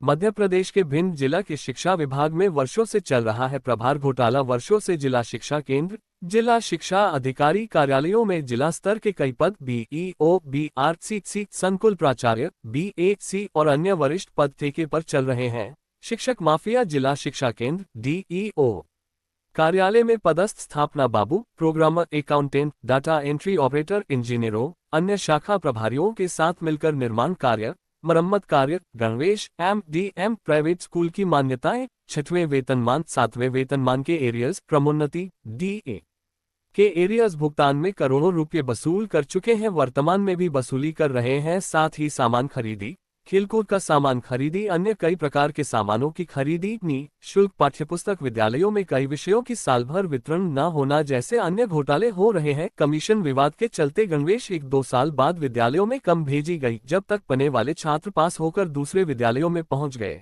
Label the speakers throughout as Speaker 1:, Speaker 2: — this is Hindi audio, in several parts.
Speaker 1: मध्य प्रदेश के भिंड जिला के शिक्षा विभाग में वर्षों से चल रहा है प्रभार घोटाला। वर्षों से जिला शिक्षा केंद्र, जिला शिक्षा अधिकारी कार्यालयों में जिला स्तर के कई पद बीईओ, बीआरसी, संकुल प्राचार्य, बीएसी और अन्य वरिष्ठ पद ठेके पर चल रहे हैं। शिक्षक माफिया। जिला शिक्षा केंद्र डीईओ कार्यालय में पदस्थ स्थापना बाबू, programmer, accountant, data entry operator, इंजीनियरों, अन्य शाखा प्रभारियों के साथ मिलकर निर्माण कार्य, मरम्मत कार्य, गणवेश, एमडीएम, प्राइवेट स्कूल की मान्यताएं, 6वें वेतनमान, 7वें वेतनमान के एरियर्स, क्रमोन्नति, डीए के एरियर्स भुगतान में करोड़ों रुपए वसूल कर चुके हैं, वर्तमान में भी वसूली कर रहे हैं। साथ ही सामान खरीदी, खेलकूद का सामान खरीदी, अन्य कई प्रकार के सामानों की खरीदी, निःशुल्क पाठ्यपुस्तक, विद्यालयों में कई विषयों की साल भर वितरण न होना जैसे अन्य घोटाले हो रहे हैं। कमीशन विवाद के चलते गणवेश 1-2 साल बाद विद्यालयों में कम भेजी गई, जब तक पढ़ने वाले छात्र पास होकर दूसरे विद्यालयों में पहुंच गए।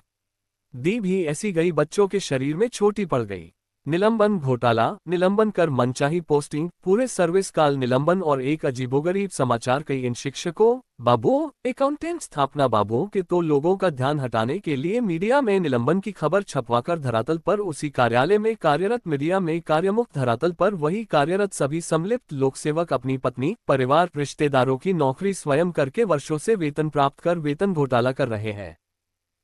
Speaker 1: दी भी ऐसी गई, बच्चों के शरीर में छोटी पड़ गई। निलंबन घोटाला, निलंबन कर मनचाही पोस्टिंग, पूरे सर्विस काल निलंबन और एक अजीबोगरीब समाचार। कई इन शिक्षकों, बाबुओं, अकाउंटेंट, स्थापना बाबुओं के तो लोगों का ध्यान हटाने के लिए मीडिया में निलंबन की खबर छपवाकर धरातल पर उसी कार्यालय में कार्यरत, मीडिया में कार्यमुक्त, धरातल पर वही कार्यरत सभी सम्मिलित लोकसेवक अपनी पत्नी, परिवार, रिश्तेदारों की नौकरी स्वयं करके वर्षों से वेतन प्राप्त कर वेतन घोटाला कर रहे हैं।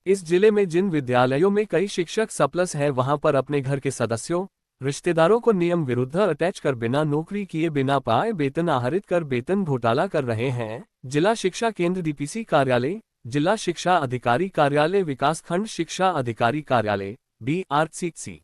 Speaker 1: इस जिले में जिन विद्यालयों में कई शिक्षक सरप्लस है, वहां पर अपने घर के सदस्यों, रिश्तेदारों को नियम विरुद्ध अटैच कर बिना नौकरी किए, बिना पाए वेतन आहरित कर वेतन घोटाला कर रहे हैं। जिला शिक्षा केंद्र डीपीसी कार्यालय, जिला शिक्षा अधिकारी कार्यालय, विकासखंड शिक्षा अधिकारी कार्यालय, बीआरसी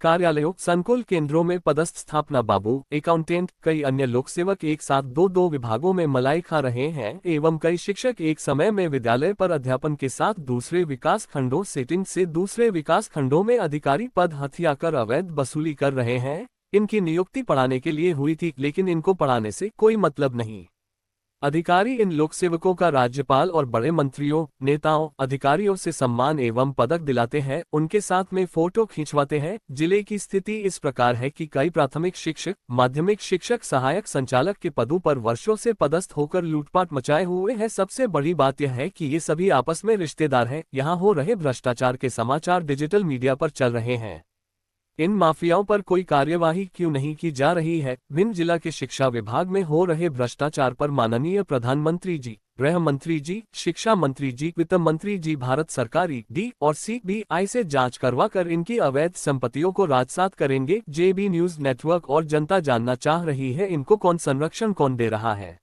Speaker 1: कार्यालयों, संकुल केंद्रों में पदस्थ स्थापना बाबू, अकाउंटेंट, कई अन्य लोकसेवक एक साथ दो विभागों में मलाई खा रहे हैं एवं कई शिक्षक एक समय में विद्यालय पर अध्यापन के साथ दूसरे विकास खंडों सेटिंग से दूसरे विकास खंडों में अधिकारी पद हथियाकर अवैध वसूली कर रहे हैं। इनकी नियुक्ति पढ़ाने के लिए हुई थी, लेकिन इनको पढ़ाने से कोई मतलब नहीं। अधिकारी इन लोकसेवकों का राज्यपाल और बड़े मंत्रियों, नेताओं, अधिकारियों से सम्मान एवं पदक दिलाते हैं, उनके साथ में फोटो खिंचवाते हैं। जिले की स्थिति इस प्रकार है कि कई प्राथमिक शिक्षक, माध्यमिक शिक्षक, सहायक संचालक के पदों पर वर्षों से पदस्थ होकर लूटपाट मचाए हुए हैं। सबसे बड़ी बात यह है कि ये सभी आपस में रिश्तेदार हैं। यहाँ हो रहे भ्रष्टाचार के समाचार डिजिटल मीडिया पर चल रहे हैं। इन माफियाओं पर कोई कार्यवाही क्यों नहीं की जा रही है? भिंड जिला के शिक्षा विभाग में हो रहे भ्रष्टाचार पर माननीय प्रधानमंत्री जी, गृह मंत्री जी, शिक्षा मंत्री जी, वित्त मंत्री जी भारत सरकारी डी और सीबीआई से जांच करवा कर इनकी अवैध संपत्तियों को राजसात करेंगे। जेबी न्यूज नेटवर्क और जनता जानना चाह रही है, इनको कौन संरक्षण कौन दे रहा है?